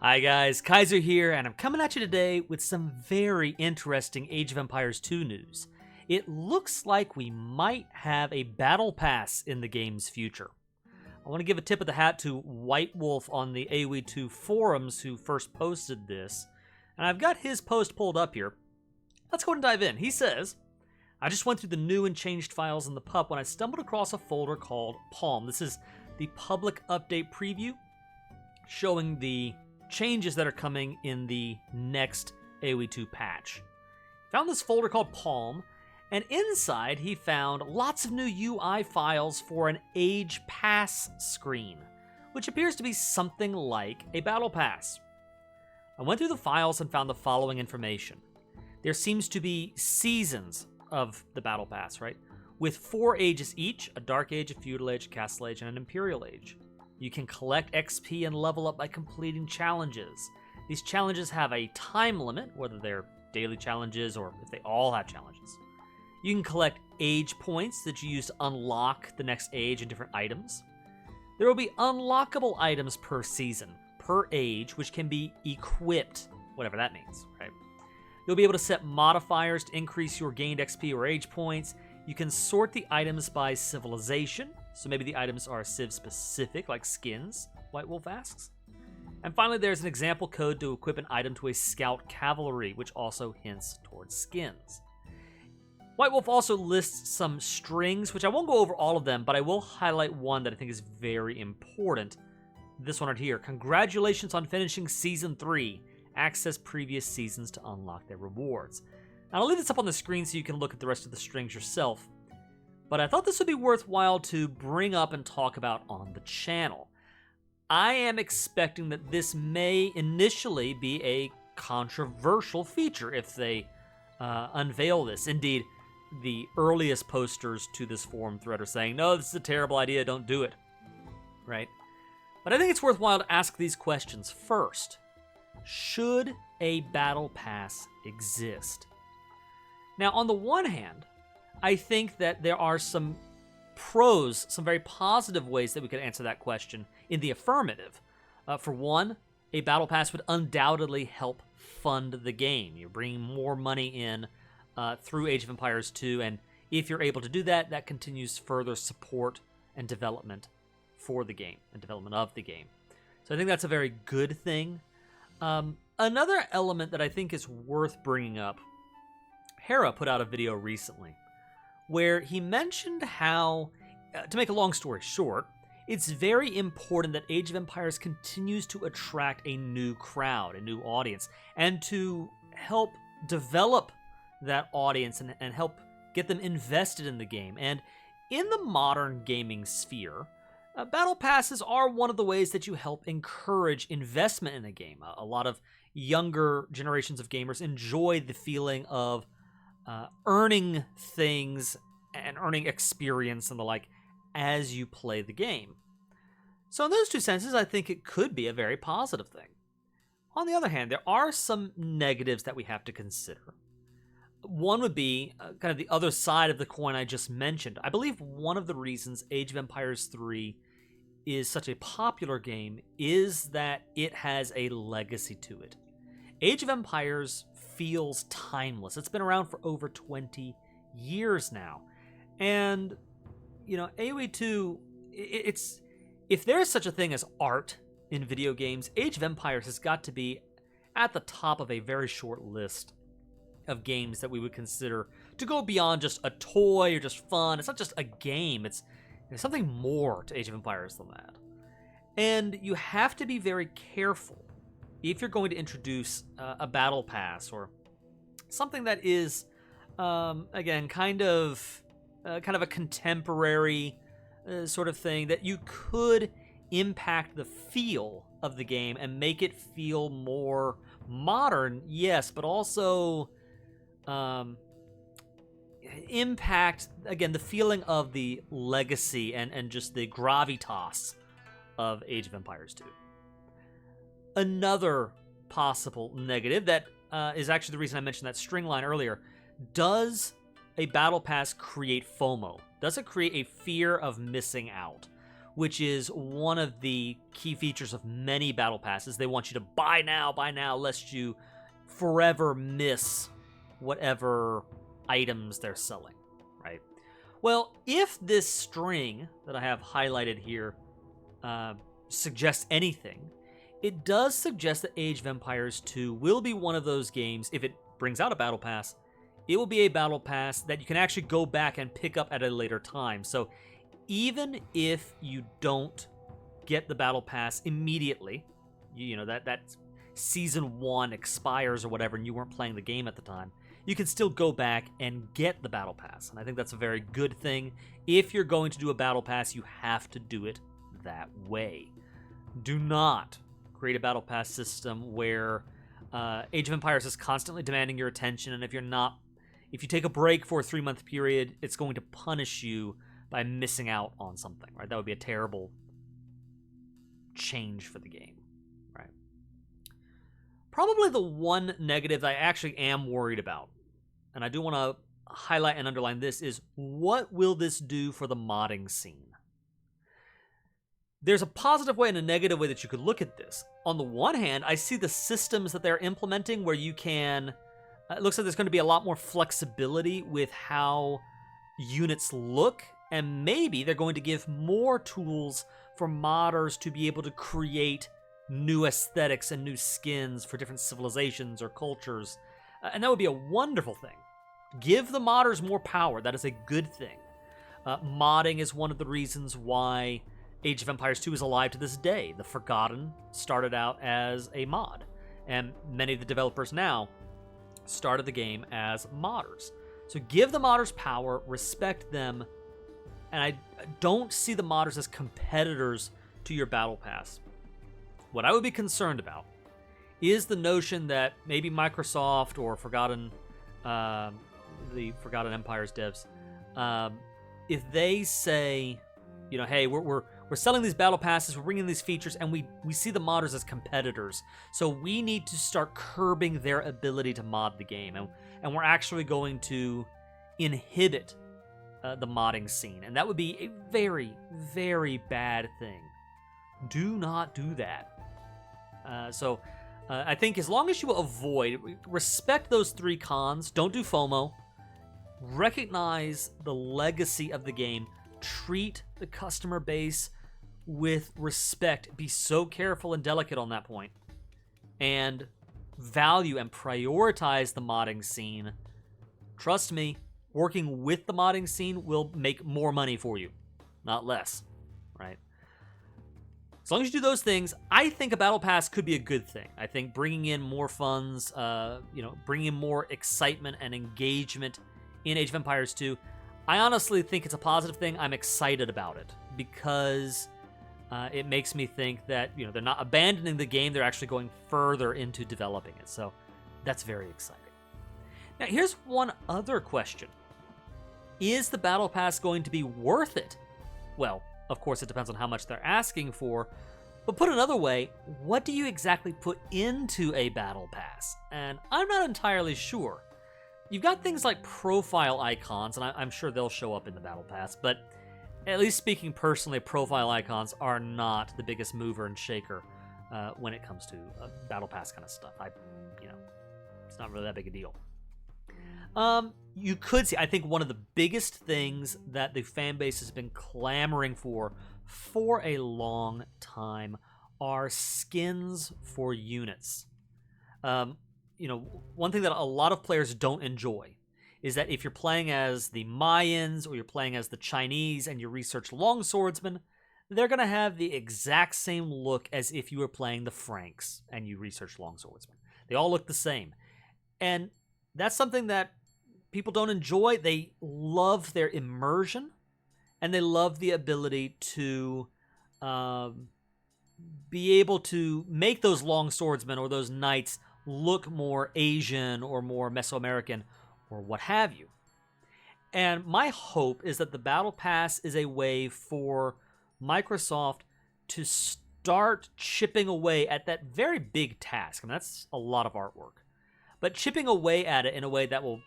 Hi guys, Kaiser here, and I'm coming at you today with some very interesting Age of Empires 2 news. It looks like we might have a battle pass in the game's future. I want to give a tip of the hat to White Wolf on the AoE 2 forums who first posted this, and I've got his post pulled up here. Let's go ahead and dive in. He says, I just went through the new and changed files in the pup when I stumbled across a folder called Palm. This is the public update preview showing the changes that are coming in the next AoE 2 patch. Found this folder called Palm, and inside he found lots of new UI files for an Age Pass screen, which appears to be something like a Battle Pass. I went through the files and found the following information. There seems to be seasons of the Battle Pass, right? With 4 ages each, a Dark Age, a Feudal Age, a Castle Age, and an Imperial Age. You can collect XP and level up by completing challenges. These challenges have a time limit, whether they're daily challenges or if they all have challenges. You can collect age points that you use to unlock the next age and different items. There will be unlockable items per season, per age, which can be equipped, whatever that means, right? You'll be able to set modifiers to increase your gained XP or age points. You can sort the items by civilization, so maybe the items are civ-specific, like skins, White Wolf asks. And finally, there's an example code to equip an item to a scout cavalry, which also hints towards skins. White Wolf also lists some strings, which I won't go over all of them, but I will highlight one that I think is very important. This one right here. Congratulations on finishing Season 3. Access previous seasons to unlock their rewards. Now, I'll leave this up on the screen so you can look at the rest of the strings yourself. But I thought this would be worthwhile to bring up and talk about on the channel. I am expecting that this may initially be a controversial feature if they unveil this. Indeed, the earliest posters to this forum thread are saying, no, this is a terrible idea, don't do it. Right? But I think it's worthwhile to ask these questions first. Should a battle pass exist? Now, on the one hand, I think that there are some pros, some very positive ways that we could answer that question in the affirmative. For one, a battle pass would undoubtedly help fund the game. You're bringing more money in through Age of Empires 2, and if you're able to do that, that continues further support and development for the game, and development of the game. So I think that's a very good thing. Another element that I think is worth bringing up, Hera put out a video recently where he mentioned how, to make a long story short, it's very important that Age of Empires continues to attract a new crowd, a new audience, and to help develop that audience and help get them invested in the game. And in the modern gaming sphere, battle passes are one of the ways that you help encourage investment in a game. A lot of younger generations of gamers enjoy the feeling of earning things and earning experience and the like as you play the game. So in those two senses, I think it could be a very positive thing. On the other hand, there are some negatives that we have to consider. One would be kind of the other side of the coin I just mentioned. I believe one of the reasons Age of Empires 3 is such a popular game is that it has a legacy to it. Age of Empires feels timeless. It's been around for over 20 years now. And, you know, AoE 2, it's if there's such a thing as art in video games, Age of Empires has got to be at the top of a very short list of games that we would consider to go beyond just a toy or just fun. It's not just a game. It's there's something more to Age of Empires than that. And you have to be very careful if you're going to introduce a battle pass or something that is, again, kind of a contemporary sort of thing, that you could impact the feel of the game and make it feel more modern, yes, but also impact, again, the feeling of the legacy and just the gravitas of Age of Empires 2. Another possible negative that is actually the reason I mentioned that string line earlier. Does a battle pass create FOMO? Does it create a fear of missing out? which is one of the key features of many battle passes. They want you to buy now, lest you forever miss whatever items they're selling, right? Well, if this string that I have highlighted here suggests anything, it does suggest that Age of Empires 2 will be one of those games, if it brings out a battle pass, it will be a battle pass that you can actually go back and pick up at a later time. So even if you don't get the battle pass immediately, you know, that season 1 expires or whatever and you weren't playing the game at the time, you can still go back and get the battle pass. And I think that's a very good thing. If you're going to do a battle pass, you have to do it that way. Do not create a battle pass system where Age of Empires is constantly demanding your attention, and if you take a break for a 3-month period, it's going to punish you by missing out on something, right? That would be a terrible change for the game, right? Probably the one negative that I actually am worried about, and I do want to highlight and underline this, is what will this do for the modding scene? There's a positive way and a negative way that you could look at this. On the one hand, I see the systems that they're implementing where you can... it looks like there's going to be a lot more flexibility with how units look, and maybe they're going to give more tools for modders to be able to create new aesthetics and new skins for different civilizations or cultures. And that would be a wonderful thing. Give the modders more power. That is a good thing. Modding is one of the reasons why Age of Empires 2 is alive to this day. The Forgotten started out as a mod, and many of the developers now started the game as modders. So give the modders power, respect them, and I don't see the modders as competitors to your battle pass. What I would be concerned about is the notion that maybe Microsoft or the Forgotten Empires devs, if they say, you know, hey, we're selling these battle passes, we're bringing these features, and we see the modders as competitors, so we need to start curbing their ability to mod the game, and we're actually going to inhibit the modding scene, and that would be a very, very bad thing. Do not do that. So I think as long as you respect those 3 cons, don't do FOMO, recognize the legacy of the game, treat the customer base with respect, be so careful and delicate on that point, and value and prioritize the modding scene. Trust me, working with the modding scene will make more money for you, not less, right? As long as you do those things, I think a battle pass could be a good thing. I think bringing in more funds, bringing in more excitement and engagement in Age of Empires 2, I honestly think it's a positive thing. I'm excited about it because it makes me think that, you know, they're not abandoning the game, they're actually going further into developing it. So that's very exciting. Now, here's one other question. Is the Battle Pass going to be worth it? Well, of course, it depends on how much they're asking for. But put another way, what do you exactly put into a Battle Pass? And I'm not entirely sure. You've got things like profile icons, and I'm sure they'll show up in the Battle Pass, but at least speaking personally, profile icons are not the biggest mover and shaker when it comes to Battle Pass kind of stuff. It's not really that big a deal. You could see, I think one of the biggest things that the fan base has been clamoring for a long time are skins for units. One thing that a lot of players don't enjoy is that if you're playing as the Mayans or you're playing as the Chinese and you research longswordsmen, they're going to have the exact same look as if you were playing the Franks and you research longswordsmen. They all look the same. And that's something that people don't enjoy. They love their immersion, and they love the ability to be able to make those longswordsmen or those knights look more Asian or more Mesoamerican or what have you. And my hope is that the Battle Pass is a way for Microsoft to start chipping away at that very big task. I mean, that's a lot of artwork. But chipping away at it in a way that will,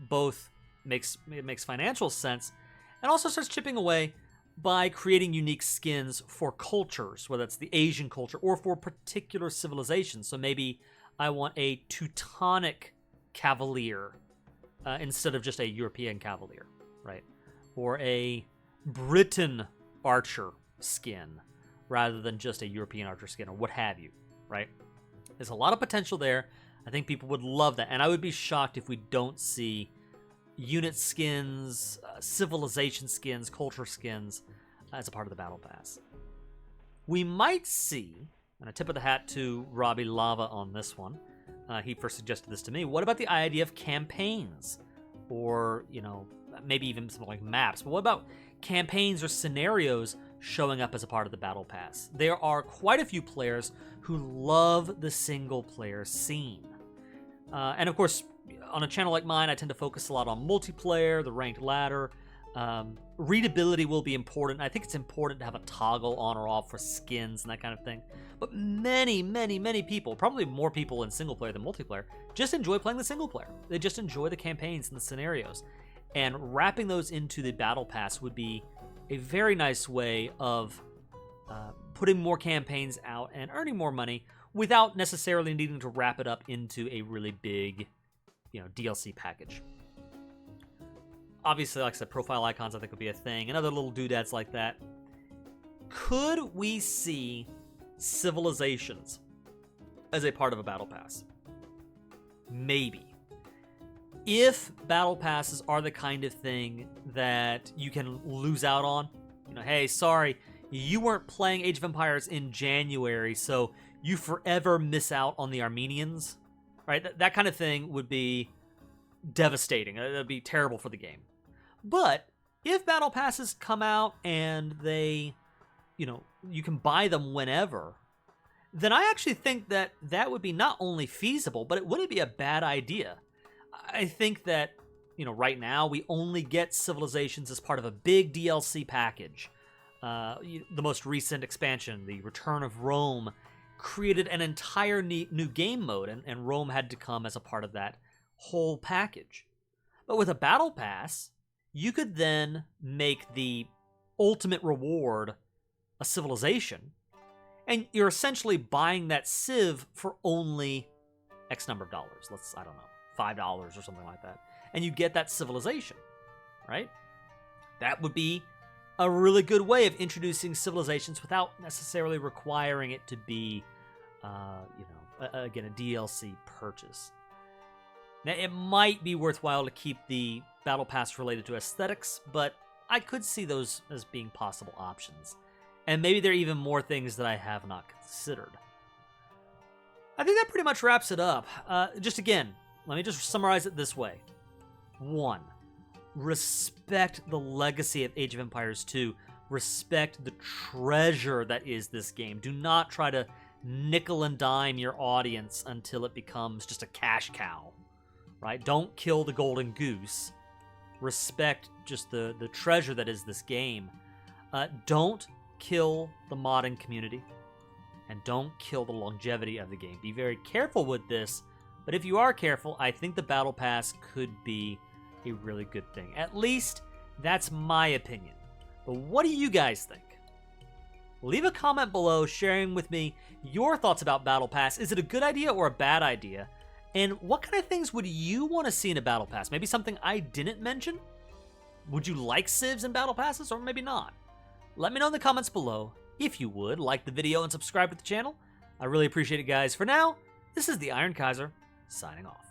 both makes financial sense and also starts chipping away by creating unique skins for cultures, whether it's the Asian culture or for particular civilizations. So maybe I want a Teutonic Cavalier instead of just a European Cavalier, right? Or a Briton Archer skin rather than just a European Archer skin or what have you, right? There's a lot of potential there. I think people would love that, and I would be shocked if we don't see unit skins, civilization skins, culture skins as a part of the Battle Pass. We might see, and a tip of the hat to Robbie Lava on this one, he first suggested this to me, what about the idea of campaigns? Or, you know, maybe even something like maps. But what about campaigns or scenarios showing up as a part of the Battle Pass? There are quite a few players who love the single-player scene. And of course, on a channel like mine, I tend to focus a lot on multiplayer, the ranked ladder. Readability will be important. I think it's important to have a toggle on or off for skins and that kind of thing. But many, many, many people, probably more people in single player than multiplayer, just enjoy playing the single player. They just enjoy the campaigns and the scenarios. And wrapping those into the Battle Pass would be a very nice way of putting more campaigns out and earning more money without necessarily needing to wrap it up into a really big, DLC package. Obviously, like I said, profile icons I think would be a thing, and other little doodads like that. Could we see civilizations as a part of a Battle Pass? Maybe. If Battle Passes are the kind of thing that you can lose out on, hey, sorry, you weren't playing Age of Empires in January, so you forever miss out on the Armenians, right? That kind of thing would be devastating. It would be terrible for the game. But if Battle Passes come out and they, you can buy them whenever, then I actually think that that would be not only feasible, but it wouldn't be a bad idea. I think that, right now we only get civilizations as part of a big DLC package. The most recent expansion, the Return of Rome, created an entire new game mode, and Rome had to come as a part of that whole package. But with a Battle Pass, you could then make the ultimate reward a civilization, and you're essentially buying that civ for only X number of dollars. I don't know, $5 or something like that. And you get that civilization, right? That would be a really good way of introducing civilizations without necessarily requiring it to be, again, a DLC purchase. Now, it might be worthwhile to keep the Battle Pass related to aesthetics, but I could see those as being possible options. And maybe there are even more things that I have not considered. I think that pretty much wraps it up. Just again, let me just summarize it this way. 1. Respect the legacy of Age of Empires 2. Respect the treasure that is this game. Do not try to nickel and dime your audience until it becomes just a cash cow. Right? Don't kill the golden goose. Respect just the treasure that is this game. Don't kill the modding community. And don't kill the longevity of the game. Be very careful with this. But if you are careful, I think the Battle Pass could be a really good thing. At least, that's my opinion. But what do you guys think? Leave a comment below sharing with me your thoughts about Battle Pass. Is it a good idea or a bad idea? And what kind of things would you want to see in a Battle Pass? Maybe something I didn't mention? Would you like civs and Battle Passes, or maybe not? Let me know in the comments below. If you would, like the video and subscribe to the channel. I really appreciate it, guys. For now, this is the Iron Kaiser, signing off.